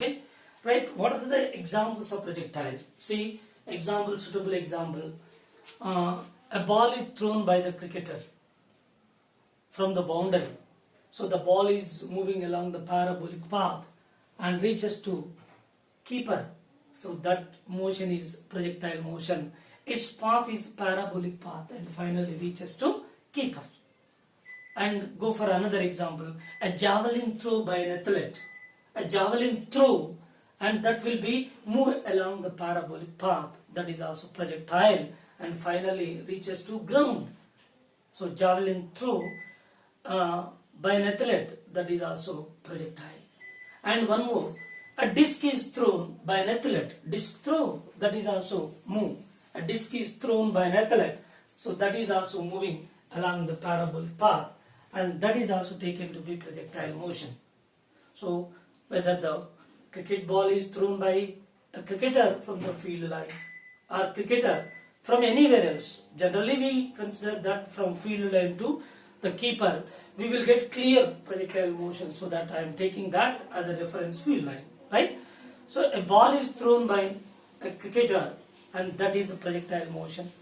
Okay, right? What are the examples of projectiles? See, example, suitable example. A ball is thrown by the cricketer from the boundary. So the ball is moving along the parabolic path and reaches to keeper. So that motion is projectile motion. Its path is parabolic path and finally reaches to keeper. And go for another example. A javelin throw by an athlete. A javelin throw, and that will be move along the parabolic path. That is also projectile and finally reaches to ground. So javelin throw by an athlete, that is also projectile. And one more, a disc is thrown by an athlete. Disc throw, that is also move. A disc is thrown by an athlete, so that is also moving along the parabolic path, and that is also taken to be projectile motion. So whether the cricket ball is thrown by a cricketer from the field line or cricketer from anywhere else, generally we consider that from field line to the keeper, we will get clear projectile motion, so that I am taking that as a reference field line, right? So a ball is thrown by a cricketer and that is the projectile motion,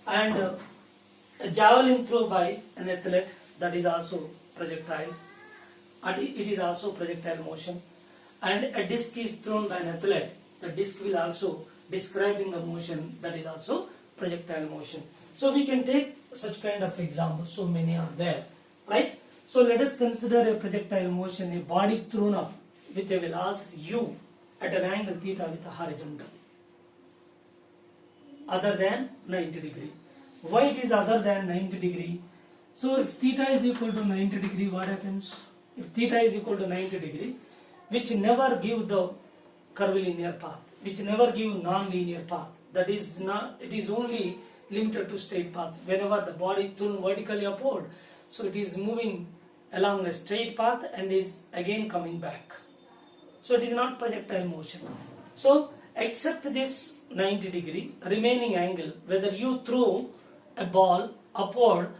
and a javelin throw by an athlete, that is also projectile, and it is also projectile motion. And a disc is thrown by an athlete, the disc will also describing the motion, that is also projectile motion. So we can take such kind of examples, so many are there, right? So let us consider a projectile motion, a body thrown up with a velocity u at an angle theta with a horizontal other than 90 degree. Why it is other than 90 degree? So if theta is equal to 90 degree, what happens? If theta is equal to 90 degree, which never give the curvilinear path, which never give non-linear path, that is not, it is only limited to straight path. Whenever the body is thrown vertically upward, so it is moving along a straight path and is again coming back. So it is not projectile motion. So except this 90 degree remaining angle, whether you throw a ball upward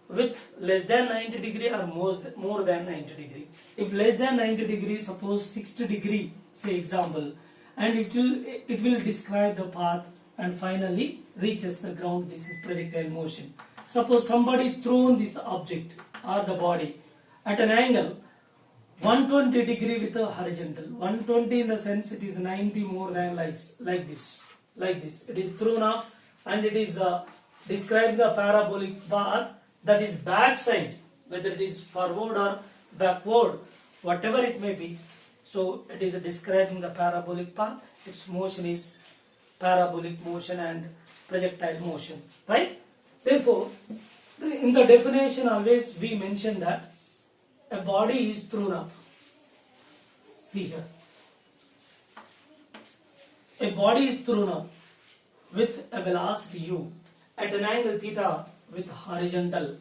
with less than 90 degree or more than 90 degree. If less than 90 degree, suppose 60 degree, say example, and it will describe the path and finally reaches the ground. This is projectile motion. Suppose somebody thrown this object or the body at an angle 120 degree with a horizontal. 120 in the sense it is 90 more than like this. It is thrown up and it is describing the parabolic path, that is backside, whether it is forward or backward, whatever it may be. So it is describing the parabolic path. Its motion is parabolic motion and projectile motion, right? Therefore, in the definition always we mention that a body is thrown up. See here. A body is thrown up with a velocity u at an angle theta with horizontal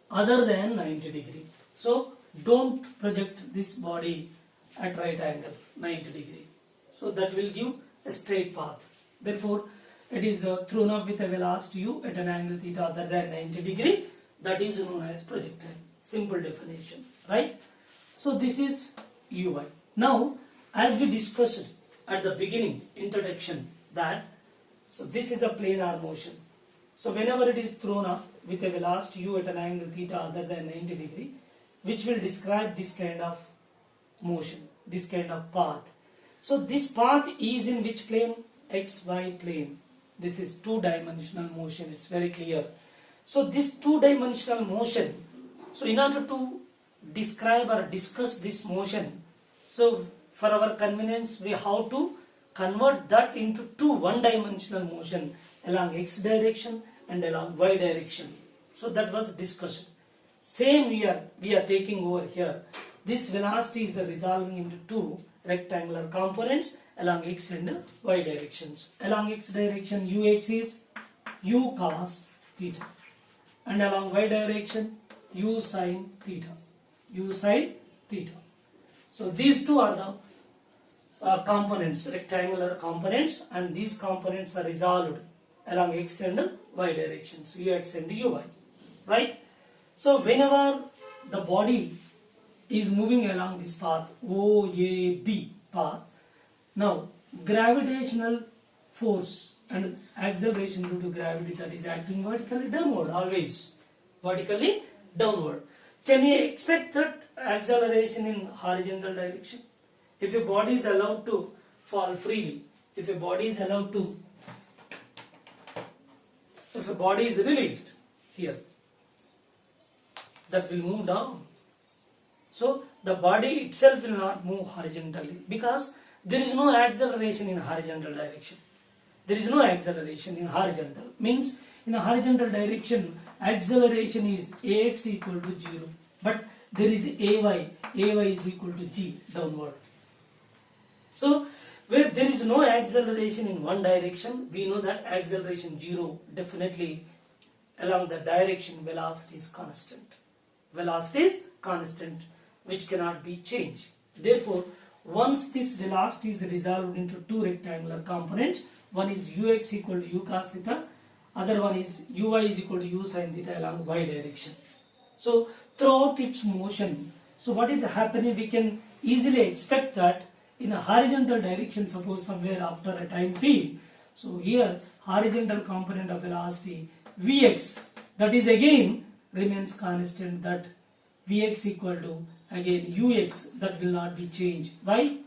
other than 90 degree. So don't project this body at right angle 90 degree. So that will give a straight path. Therefore, it is thrown up with a velocity u at an angle theta other than 90 degree. That is known as projectile. Simple definition, right? So this is ui. Now, as we discussed at the beginning, introduction, that so this is a planar motion. So whenever it is thrown up with a velocity u at an angle theta other than 90 degree, which will describe this kind of motion, this kind of path. So this path is in which plane? XY plane. This is two-dimensional motion. It's very clear. So this two-dimensional motion, so in order to describe or discuss this motion, so for our convenience we have to convert that into two one-dimensional motion along x direction and along y direction. So that was discussed. Same we are taking over here. This velocity is resolving into two rectangular components along x and y directions. Along x direction ux is u cos theta, and along y direction u sin theta. U sin theta. So these two are the components, rectangular components, and these components are resolved along x and y directions, ux and uy, right? So whenever the body is moving along this path OAB, path. Now gravitational force and acceleration due to gravity that is acting vertically downward, always vertically downward. Can we expect that acceleration in horizontal direction? If a body is allowed to fall freely, if a body is released here, that will move down. So the body itself will not move horizontally because there is no acceleration in horizontal direction. There is no acceleration in horizontal. Means in a horizontal direction, acceleration is ax equal to 0. But there is ay is equal to g downward. So where there is no acceleration in one direction, we know that acceleration 0, definitely along the direction velocity is constant. Velocity is constant, which cannot be changed. Therefore, once this velocity is resolved into two rectangular components, one is ux equal to u cos theta, other one is uy is equal to u sin theta along y direction. So throughout its motion, so what is happening, we can easily expect that in a horizontal direction, suppose somewhere after a time t, so here horizontal component of velocity vx, that is again remains constant, that vx equal to again ux, that will not be changed. Why?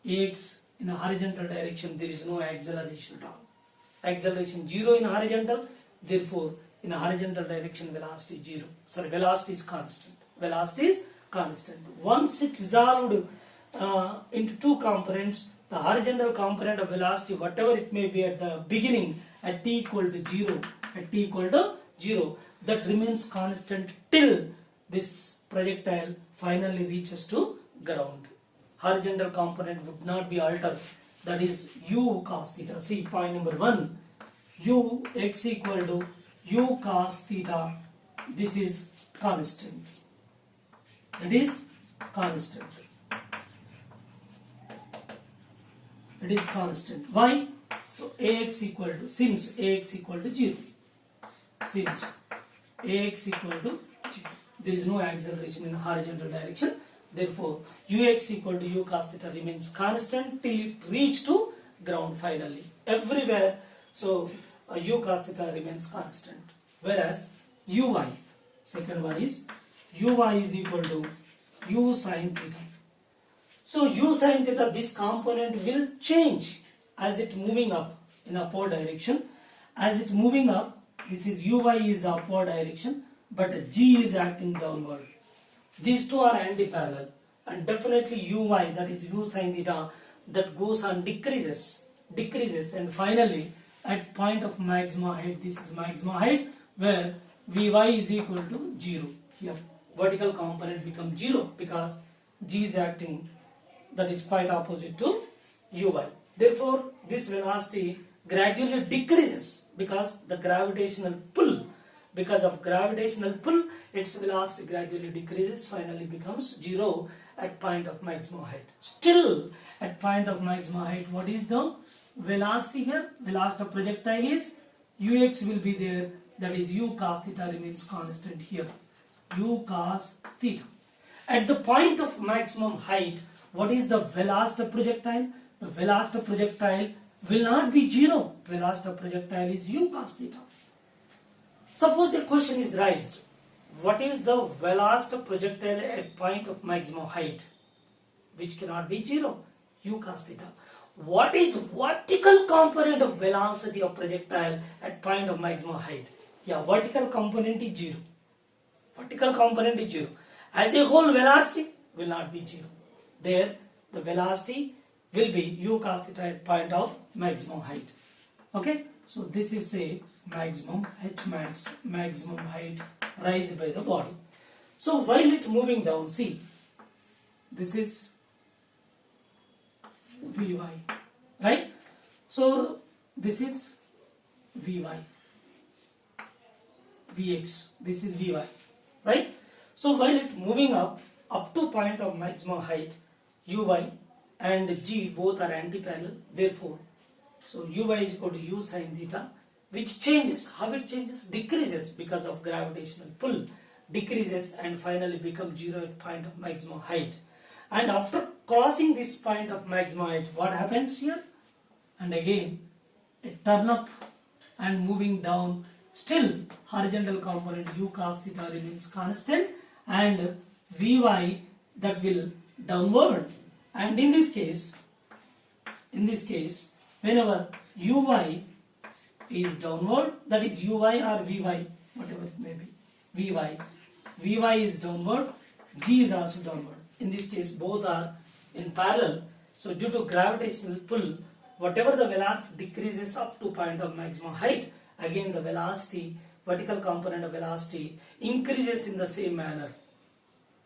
Ax in a horizontal direction, there is no acceleration at all. Acceleration 0 in horizontal, therefore in a horizontal direction velocity is 0. Sorry, velocity is constant. Velocity is constant. Once it resolved into two components, the horizontal component of velocity, whatever it may be at the beginning, at t equal to 0, that remains constant till this projectile finally reaches to ground. Horizontal component would not be altered, that is u cos theta. See point number 1, u x equal to u cos theta, this is constant. It is constant. It is constant. Why? So ax equal to, since ax equal to 0, since ax equal to 0, there is no acceleration in horizontal direction, therefore ux equal to u cos theta remains constant till it reach to ground finally. Everywhere, so u cos theta remains constant, whereas uy, second one is uy is equal to u sin theta. So u sin theta, this component will change as it moving up in upward direction. As it moving up, this is uy is upward direction, but g is acting downward. These two are anti-parallel, and definitely uy, that is u sin theta, that goes on decreases, and finally at point of maximum height, this is maximum height, where vy is equal to 0. Here vertical component becomes 0 because g is acting, that is quite opposite to uy. Therefore this velocity gradually decreases because the gravitational pull, because of gravitational pull, its velocity gradually decreases, finally becomes 0 at point of maximum height. Still at point of maximum height, what is the velocity here? Velocity of projectile is ux will be there, that is u cos theta remains constant here, u cos theta. At the point of maximum height, what is the velocity of projectile? The velocity of projectile will not be 0. Velocity of projectile is u cos theta. Suppose a question is raised, what is the velocity of projectile at point of maximum height? Which cannot be 0, u cos theta. What is vertical component of velocity of projectile at point of maximum height? Yeah, vertical component is 0. Vertical component is 0. As a whole, velocity will not be 0. There, the velocity will be u cos theta at point of maximum height. Okay, so this is a maximum h max, maximum height raised by the body. So while it moving down, see, this is vy, right? So this is vy, vx, this is vy, right? So while it moving up to point of maximum height, uy and g both are anti-parallel, therefore so uy is equal to u sin theta, which changes. How it changes? Decreases because of gravitational pull, decreases and finally becomes 0 at point of maximum height. and after crossing this point of maximum height, what happens here? And again it turn up and moving down. Still horizontal component u cos theta remains constant and Vy that will downward, and in this case whenever Uy is downward, that is Uy or Vy, whatever it may be, Vy is downward, G is also downward. In this case both are in parallel. So due to gravitational pull, whatever the velocity decreases up to point of maximum height, again the velocity, vertical component of velocity increases in the same manner.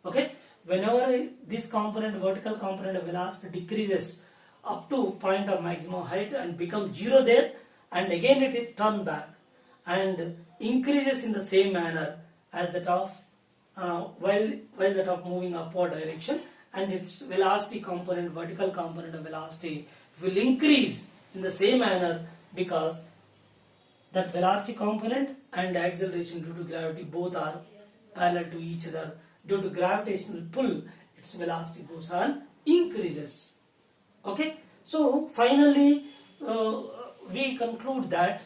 Okay, whenever this component, vertical component of velocity decreases up to point of maximum height and becomes 0 there, and again it is turned back and increases in the same manner as that of while that of moving upward direction, and its velocity component, vertical component of velocity will increase in the same manner, because that velocity component and acceleration due to gravity both are parallel to each other. Due to gravitational pull, its velocity goes on increases. Okay, so finally we conclude that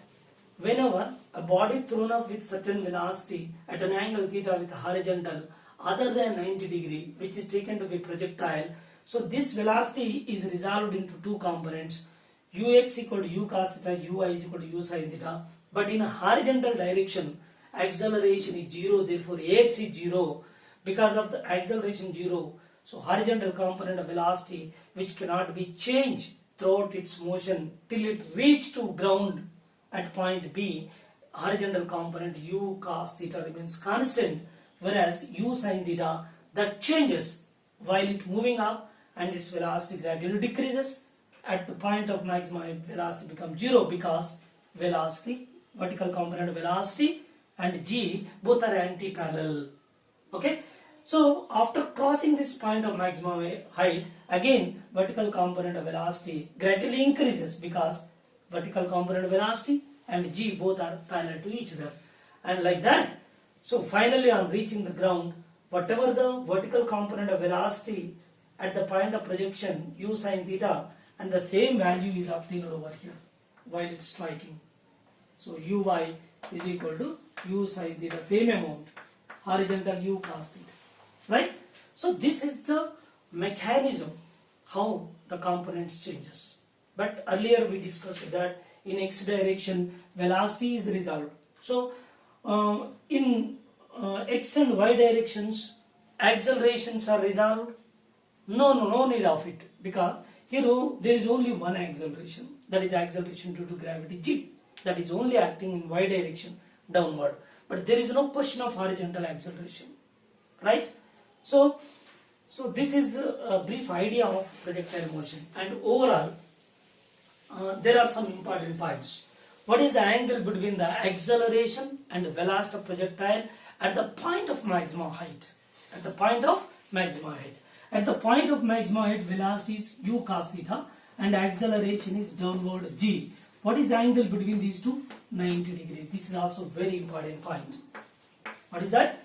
whenever a body thrown up with certain velocity at an angle theta with horizontal other than 90 degree, which is taken to be projectile, so this velocity is resolved into two components, ux equal to u cos theta, uy is equal to u sin theta. But in a horizontal direction, acceleration is 0, therefore ax is 0. Because of the acceleration 0, so horizontal component of velocity which cannot be changed throughout its motion till it reach to ground at point B, horizontal component u cos theta remains constant, whereas u sin theta that changes while it moving up and its velocity gradually decreases. At the point of maximum velocity becomes 0, because velocity, vertical component of velocity and g both are anti-parallel. Okay, so after crossing this point of maximum height, again vertical component of velocity gradually increases, because vertical component of velocity and g both are parallel to each other, and like that. So finally on reaching the ground, whatever the vertical component of velocity at the point of projection u sin theta, and the same value is obtained over here while it's striking. So uy is equal to u sin theta, same amount, horizontal u cos theta, right? So this is the mechanism how the components changes. But earlier we discussed that in x direction velocity is resolved. So in x and y directions accelerations are resolved. No need of it, because here there is only one acceleration, that is acceleration due to gravity g, that is only acting in y direction downward, but there is no question of horizontal acceleration, right? So this is a brief idea of projectile motion, and overall there are some important points. What is the angle between the acceleration and the velocity of projectile at the point of maximum height? At the point of maximum height. At the point of maximum height, velocity is u cos theta and acceleration is downward g. What is the angle between these two? 90 degrees. This is also very important point. What is that?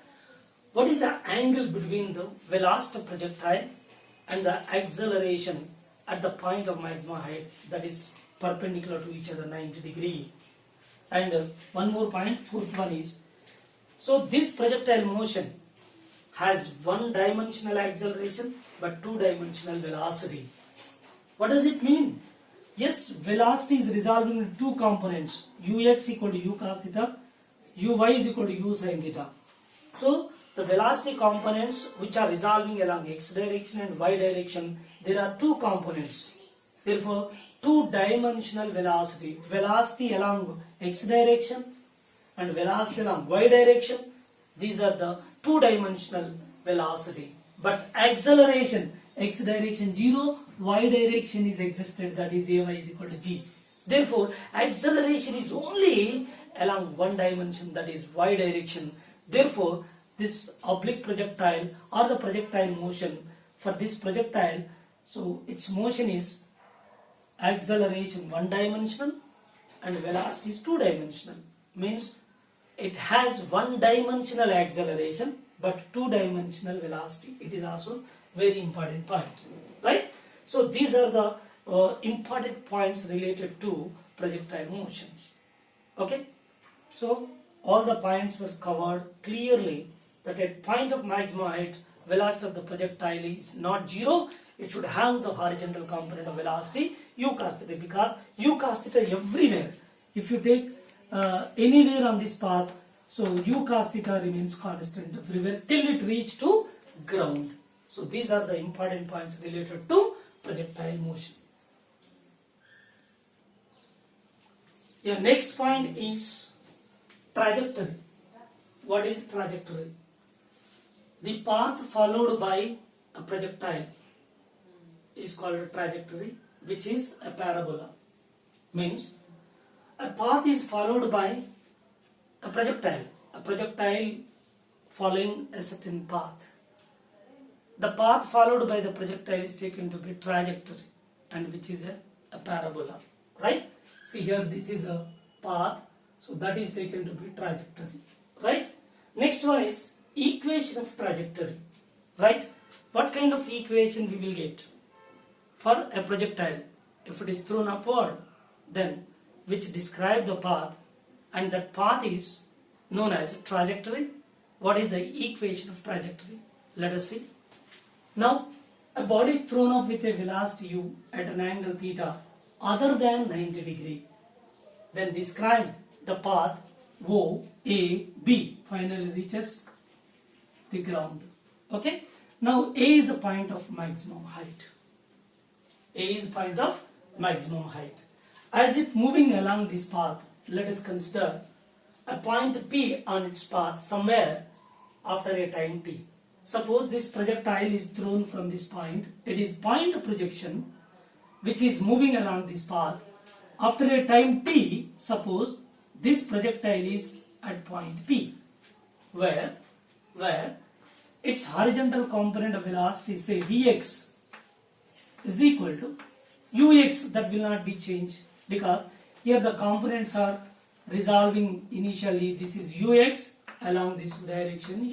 What is the angle between the velocity of projectile and the acceleration at the point of maximum height, that is perpendicular to each other, 90 degree. And one more point, fourth one is, so this projectile motion has one-dimensional acceleration but two-dimensional velocity. What does it mean? Yes, velocity is resolving into two components, ux equal to u cos theta, uy is equal to u sin theta. So the velocity components which are resolving along x direction and y direction, there are two components. Therefore, two-dimensional velocity, velocity along x direction and velocity along y direction, these are the two-dimensional velocity. But acceleration, x direction 0, y direction is existed, that is ay is equal to g. Therefore, acceleration is only along one dimension, that is y direction. Therefore, this oblique projectile or the projectile motion for this projectile, so its motion is acceleration one-dimensional and velocity is two-dimensional. Means it has one-dimensional acceleration but two-dimensional velocity. It is also Very important point, right? So these are the important points related to projectile motions. Okay, so all the points were covered clearly, that at point of maximum height, velocity of the projectile is not zero. It should have the horizontal component of velocity u cos theta, because u cos theta everywhere. If you take anywhere on this path, so u cos theta remains constant everywhere till it reach to ground. So these are the important points related to projectile motion. Yeah, next point is trajectory. What is trajectory? The path followed by a projectile is called a trajectory, which is a parabola. Means a path is followed by a projectile following a certain path. The path followed by the projectile is taken to be trajectory, and which is a parabola, right? See here, this is a path, so that is taken to be trajectory, right? Next one is equation of trajectory, right? What kind of equation we will get for a projectile? If it is thrown upward, then which describe the path, and that path is known as trajectory. What is the equation of trajectory? Let us see. Now, a body thrown up with a velocity u at an angle theta other than 90 degree, then describe the path O, A, B, finally reaches the ground. Okay. Now A is the point of maximum height. A is the point of maximum height. As it moving along this path, let us consider a point P on its path somewhere after a time t. Suppose this projectile is thrown from this point. It is point projection which is moving along this path. After a time t, suppose this projectile is at point P, where its horizontal component of velocity, say Vx, is equal to Ux. That will not be changed, because here the components are resolving initially. This is Ux along this direction,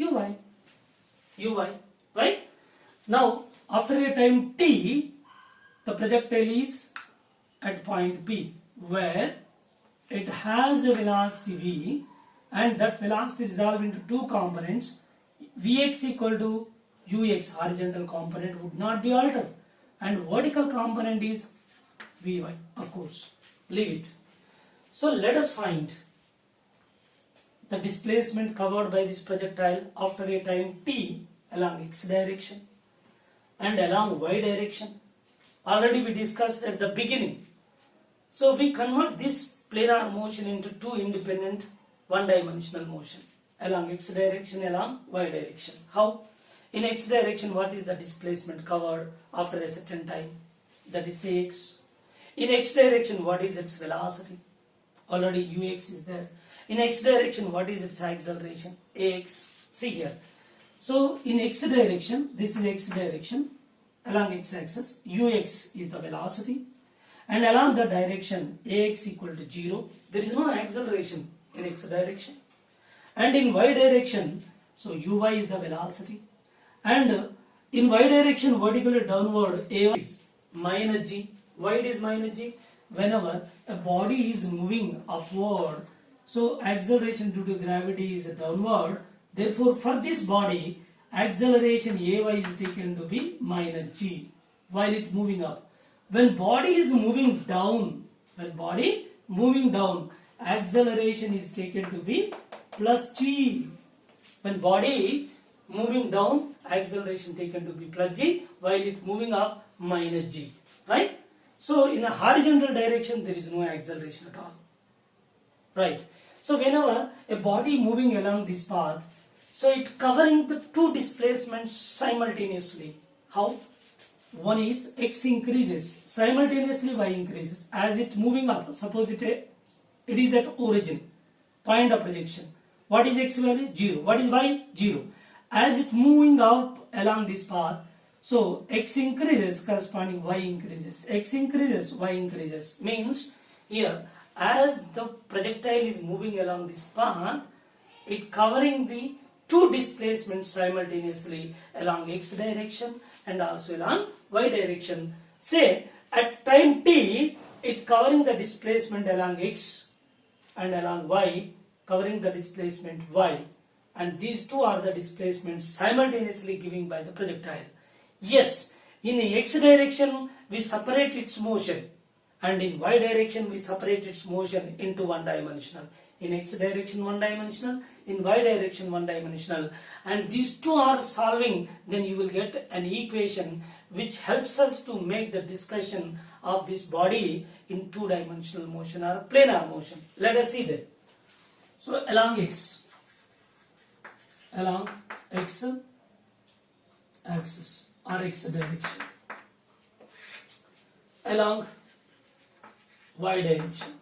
Uy, right? Now after a time t, the projectile is at point P, where it has a velocity v, and that velocity is resolved into two components. Vx equal to Ux, horizontal component would not be altered, and vertical component is Vy, of course, leave it. So let us find the displacement covered by this projectile after a time t along x direction and along y direction. Already we discussed at the beginning. So we convert this planar motion into two independent one-dimensional motion along x direction, along y direction. How? In x direction, what is the displacement covered after a certain time? That is x. In x direction, what is its velocity? Already ux is there. In x direction, what is its acceleration? Ax. See here. So in x direction, this is x direction, along x axis, ux is the velocity, and along the direction ax equal to 0. There is no acceleration in x direction. And in y direction, so uy is the velocity, and in y direction vertically downward a is minus g. Why it is minus g? Whenever a body is moving upward, so acceleration due to gravity is downward. Therefore, for this body, acceleration ay is taken to be minus g while it moving up. When body is moving down, acceleration is taken to be plus g. When body moving down, acceleration taken to be plus g, while it moving up, minus g. Right? So in a horizontal direction, there is no acceleration at all. Right? So whenever a body moving along this path, so it covering the two displacements simultaneously. How? One is x increases, simultaneously y increases. As it moving up, suppose it is at origin, point of projection. What is x value? 0. What is y? 0. As it moving up along this path, so x increases, corresponding y increases. X increases, y increases. Means here, as the projectile is moving along this path, it covering the two displacements simultaneously along x direction and also along y direction. Say at time t, it covering the displacement along x and along y, covering the displacement y, and these two are the displacements simultaneously given by the projectile. Yes, in the x direction we separate its motion, and in y direction we separate its motion into one dimensional. In x direction one dimensional, in y direction one dimensional, and these two are solving, then you will get an equation which helps us to make the discussion of this body in two-dimensional motion or planar motion. Let us see that. So along x axis or x direction, along y direction,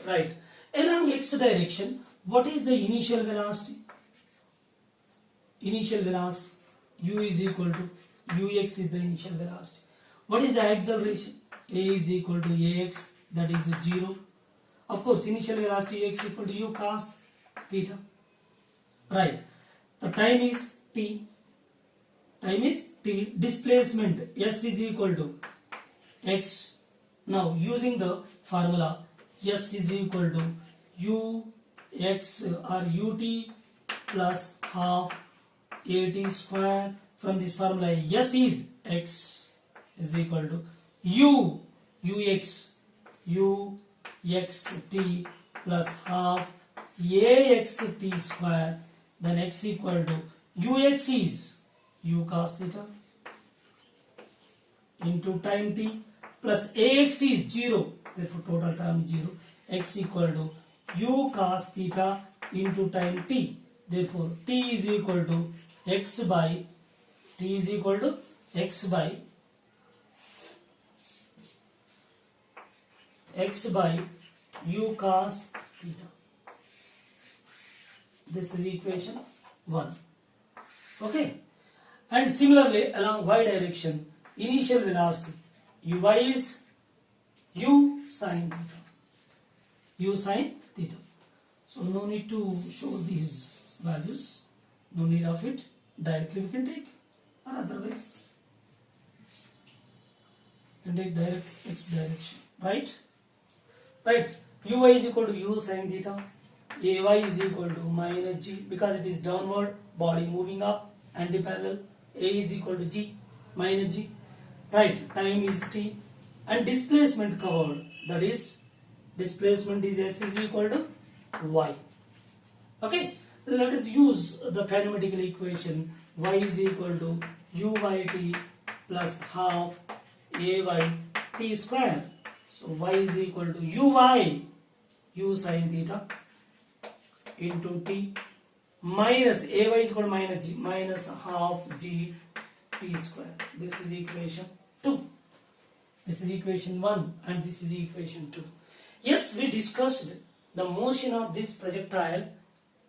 right? Along x direction, what is the initial velocity? Initial velocity u is equal to ux is the initial velocity. What is the acceleration? A is equal to ax, that is 0. Of course, initial velocity x equal to u cos theta. Right. The time is t. Displacement s is equal to x. Now using the formula, s is equal to ux or ut plus half at square. From this formula, s is x is equal to uxt plus half axt square. Then x equal to ux is u cos theta into time t plus ax is 0. Therefore total term is 0. X equal to u cos theta into time t. Therefore t is equal to x by u cos theta. This is equation 1. Okay. And similarly along y direction, initial velocity uy is u sin theta. So no need to show these values, no need of it. Directly we can take, or otherwise you can take direct x direction, right? Uy is equal to u sin theta, ay is equal to minus g, because it is downward, body moving up, anti-parallel. A is equal to g minus g, right? Time is t, and displacement covered, that is displacement is s is equal to y. Okay, let us use the kinematical equation. Y is equal to u by t plus half a by t square. So y is equal to u sin theta into t minus ay is equal to minus g, minus half g t square. This is equation 2. This is equation 1 and this is equation 2. Yes, we discussed the motion of this projectile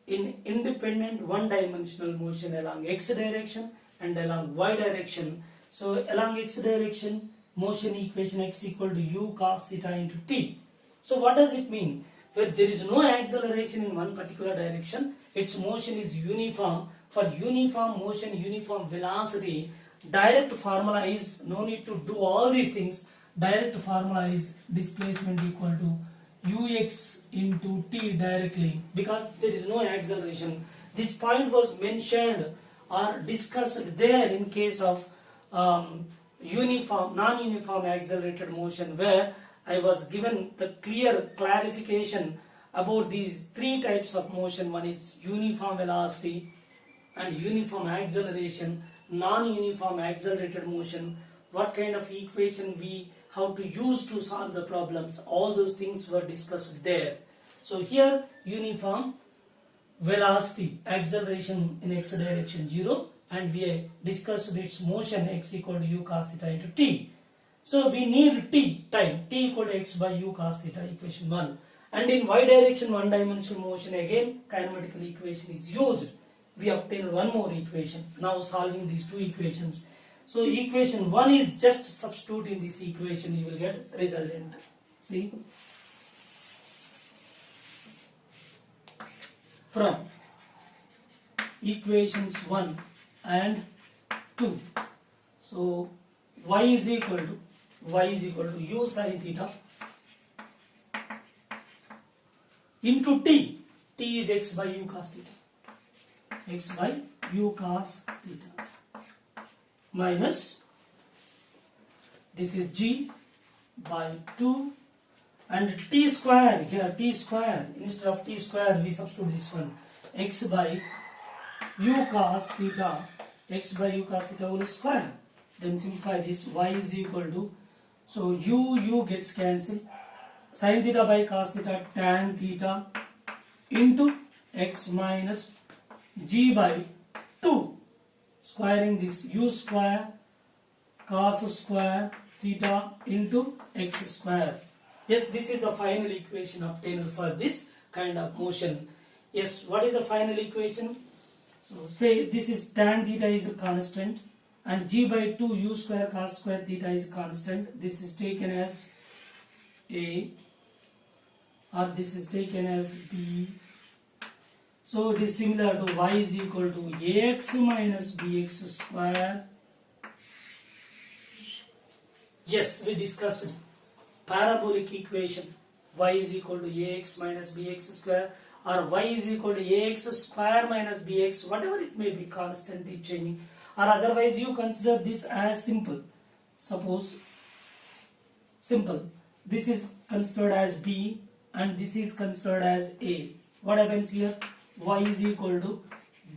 in independent one-dimensional motion along x direction and along y direction. So along x direction, motion equation x equal to u cos theta into t. So what does it mean? Where there is no acceleration in one particular direction, its motion is uniform. For uniform motion, uniform velocity, direct formula is, no need to do all these things, direct formula is displacement equal to ux into t directly, because there is no acceleration. This point was mentioned or discussed there in case of non-uniform accelerated motion, where I was given the clear clarification about these three types of motion. One is uniform velocity and uniform acceleration, non-uniform accelerated motion, what kind of equation we have to use to solve the problems. All those things were discussed there. So here uniform velocity, acceleration in x direction 0, and we discussed its motion x equal to u cos theta into t. So we need t, time, t equal to x by u cos theta, equation 1. And in y direction one dimensional motion, again kinematical equation is used. We obtain one more equation. Now solving these two equations. So equation 1 is just substitute in this equation, you will get resultant. See, from equations 1 and 2. So y is equal to u sin theta into t. T is x by u cos theta. X by u cos theta minus this is g by 2 and t square, here t square, instead of t square we substitute this one, x by u cos theta, x by u cos theta whole square. Then simplify this, y is equal to, so u gets cancelled, sin theta by cos theta tan theta into x minus g by 2, squaring this u square cos square theta into x square. Yes, this is the final equation obtained for this kind of motion. Yes, what is the final equation? So say this is tan theta is a constant and g by 2 u square cos square theta is constant. This is taken as A or this is taken as B. So it is similar to y is equal to ax minus bx square. Yes, we discussed parabolic equation, y is equal to ax minus bx square or y is equal to ax square minus bx, whatever it may be, constantly changing, or otherwise you consider this as simple. Suppose simple, this is considered as b and this is considered as a. What happens here? Y is equal to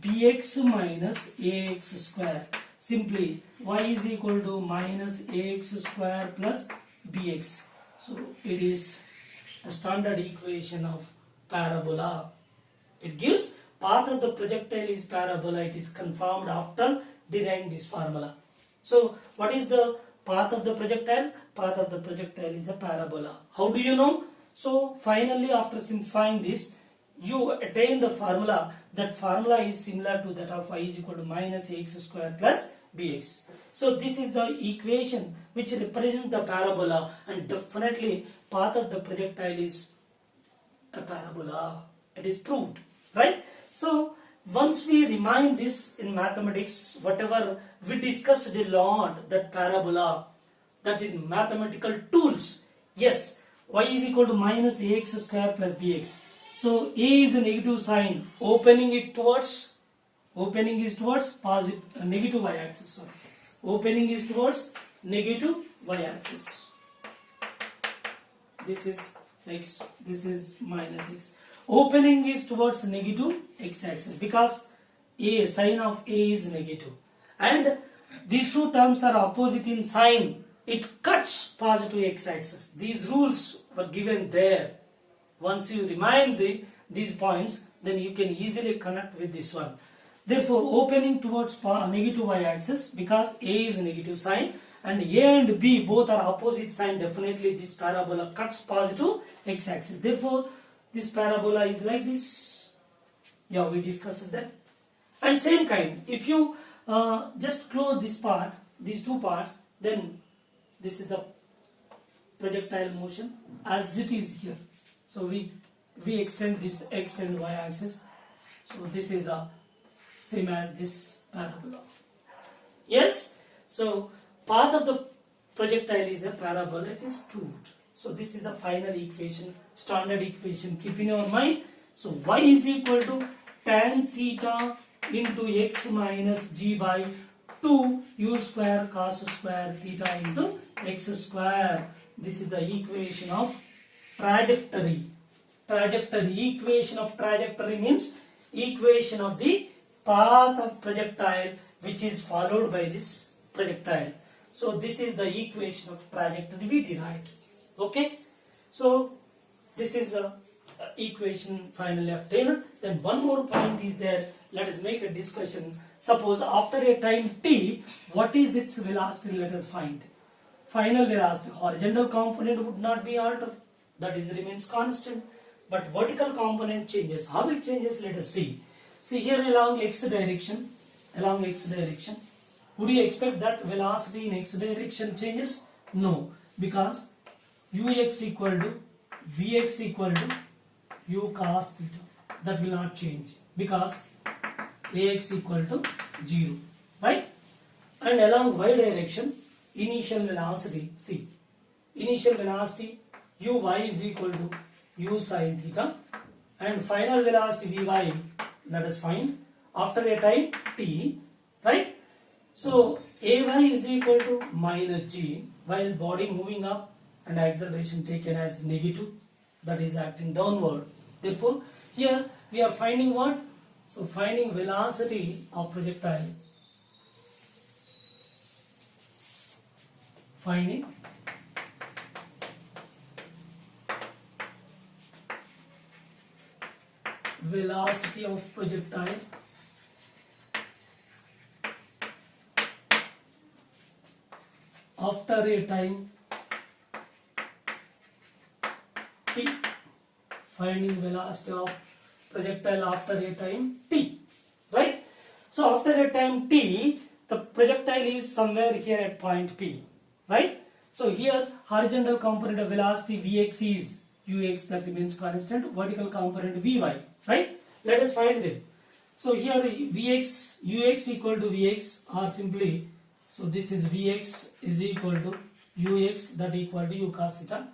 bx minus ax square. Simply y is equal to minus ax square plus bx. So it is a standard equation of parabola. It gives path of the projectile is parabola. It is confirmed after deriving this formula. So what is the path of the projectile? Path of the projectile is a parabola. How do you know? So finally, after simplifying this, you attain the formula. That formula is similar to that of y is equal to minus ax square plus bx. So this is the equation which represents the parabola, and definitely path of the projectile is a parabola. It is proved, right? So once we remind this in mathematics, whatever we discussed a lot, that parabola, that in mathematical tools, yes, y is equal to minus ax square plus bx. So a is a negative sign, opening is towards positive, negative y-axis. Sorry, opening is towards negative y-axis. This is x, this is minus x. Opening is towards negative x-axis because a sign of a is negative, and these two terms are opposite in sign. It cuts positive x-axis. These rules were given there. Once you remind these points, then you can easily connect with this one. Therefore, opening towards negative y-axis because a is a negative sign and a and b both are opposite sign. Definitely this parabola cuts positive x-axis. Therefore, this parabola is like this. Yeah, we discussed that. And same kind, if you just close this part, these two parts, then this is the projectile motion as it is here. So we extend this x and y axis. So this is a same as this parabola. Yes. So path of the projectile is a parabola. It is proved. So this is the final equation, standard equation. Keep in your mind. So y is equal to tan theta into x minus g by 2 u square cos square theta into x square. This is the equation of trajectory. Equation of trajectory means equation of the path of projectile which is followed by this projectile. So this is the equation of trajectory we derived. Okay. So this is a equation finally obtained. Then one more point is there. Let us make a discussion. Suppose after a time t, what is its velocity? Let us find. Final velocity. Horizontal component would not be altered. That is remains constant. But vertical component changes. How it changes? Let us see. See here along x direction. Would you expect that velocity in x direction changes? No. Because ux equal to vx equal to u cos theta. That will not change. Because Ax equal to 0, right? And along y direction, initial velocity, see, initial velocity uy is equal to u sin theta, and final velocity vy, let us find after a time t, right? So ay is equal to minus g, while body moving up and acceleration taken as negative, that is acting downward. Therefore, here we are finding what? So finding velocity of projectile. Finding velocity of projectile after a time t. Finding velocity of projectile after a time t, right? So after a time t, the projectile is somewhere here at point P, right? So here horizontal component of velocity Vx is ux, that remains constant, vertical component Vy, right? Let us find them. So here Vx, ux equal to Vx, or simply, so this is Vx is equal to ux, that equal to u cos theta,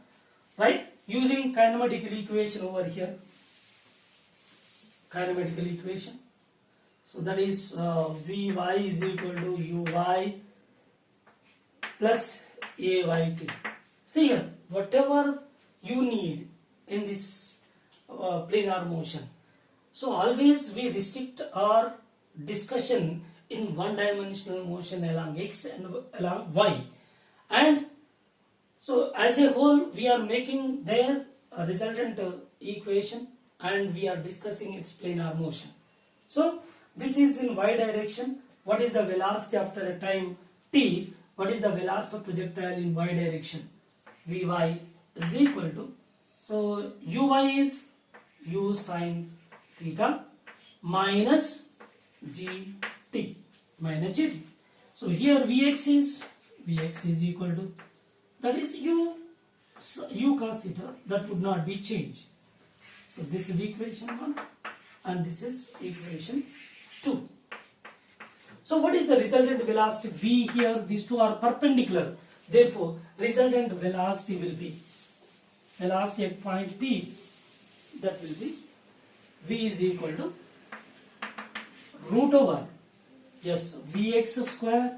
right? Using kinematical equation over here, kinematical equation. So that is Vy is equal to uy plus ayt. See here, whatever you need in this planar motion. So always we restrict our discussion in one dimensional motion along x and along y, and so as a whole we are making their resultant equation and we are discussing its planar motion. So this is in y direction. What is the velocity after a time t? What is the velocity of projectile in y direction? Vy is equal to, so uy is u sin theta minus gt, minus gt. So here Vx is equal to, that is u cos theta, that would not be changed. So this is equation 1 and this is equation 2. So what is the resultant velocity v here? These two are perpendicular. Therefore, resultant velocity will be velocity at point P, that will be v is equal to root over, yes, vx square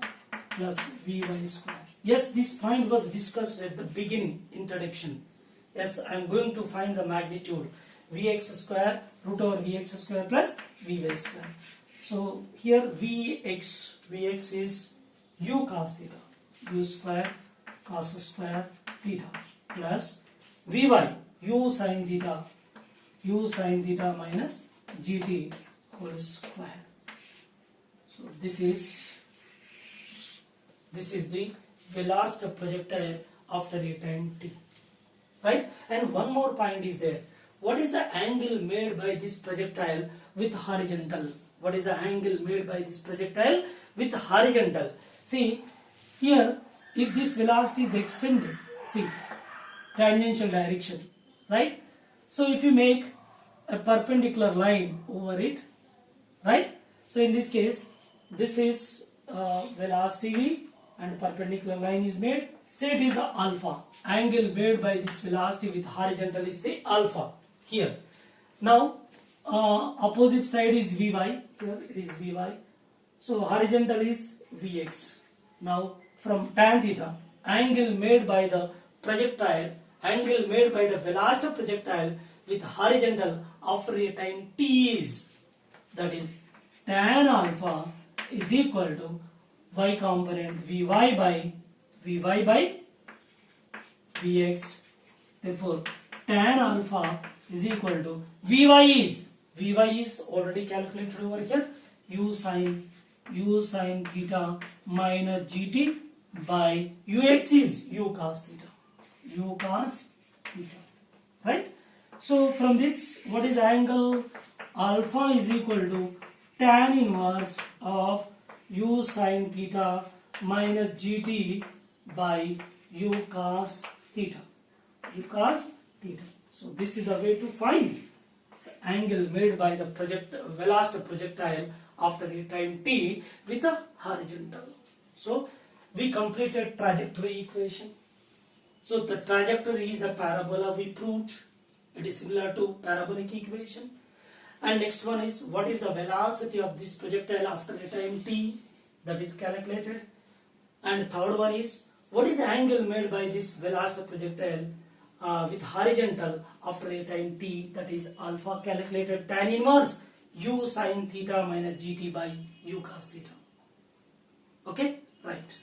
plus vy square. Yes, this point was discussed at the beginning, introduction. Yes, I am going to find the magnitude vx square root over vx square plus vy square. So here vx is u cos theta, u square cos square theta, plus vy u sin theta minus gt whole square. So this is the velocity of projectile after a time t, right? And one more point is there. What is the angle made by this projectile with horizontal? What is the angle made by this projectile with horizontal? See here, if this velocity is extended, see, tangential direction, right? So if you make a perpendicular line over it, right? So in this case, this is velocity v and perpendicular line is made. Say it is alpha. Angle made by this velocity with horizontal is, say, alpha here. Now opposite side is vy. Here it is vy. So horizontal is vx. Now from tan theta, angle made by the projectile, angle made by the velocity of projectile with horizontal after a time t is, that is tan alpha is equal to y component vy by vx. Therefore tan alpha is equal to vy is already calculated over here, u sin theta minus gt by ux is u cos theta, right? So from this, what is angle? Alpha is equal to tan inverse of u sin theta minus gt by u cos theta. So this is the way to find the angle made by the velocity projectile after a time t with a horizontal. So we completed trajectory equation. So the trajectory is a parabola, we proved. It is similar to parabolic equation. And next one is, what is the velocity of this projectile after a time t, that is calculated. And third one is, what is the angle made by this velocity projectile with horizontal after a time t, that is alpha, calculated tan inverse u sin theta minus gt by u cos theta. Okay, right.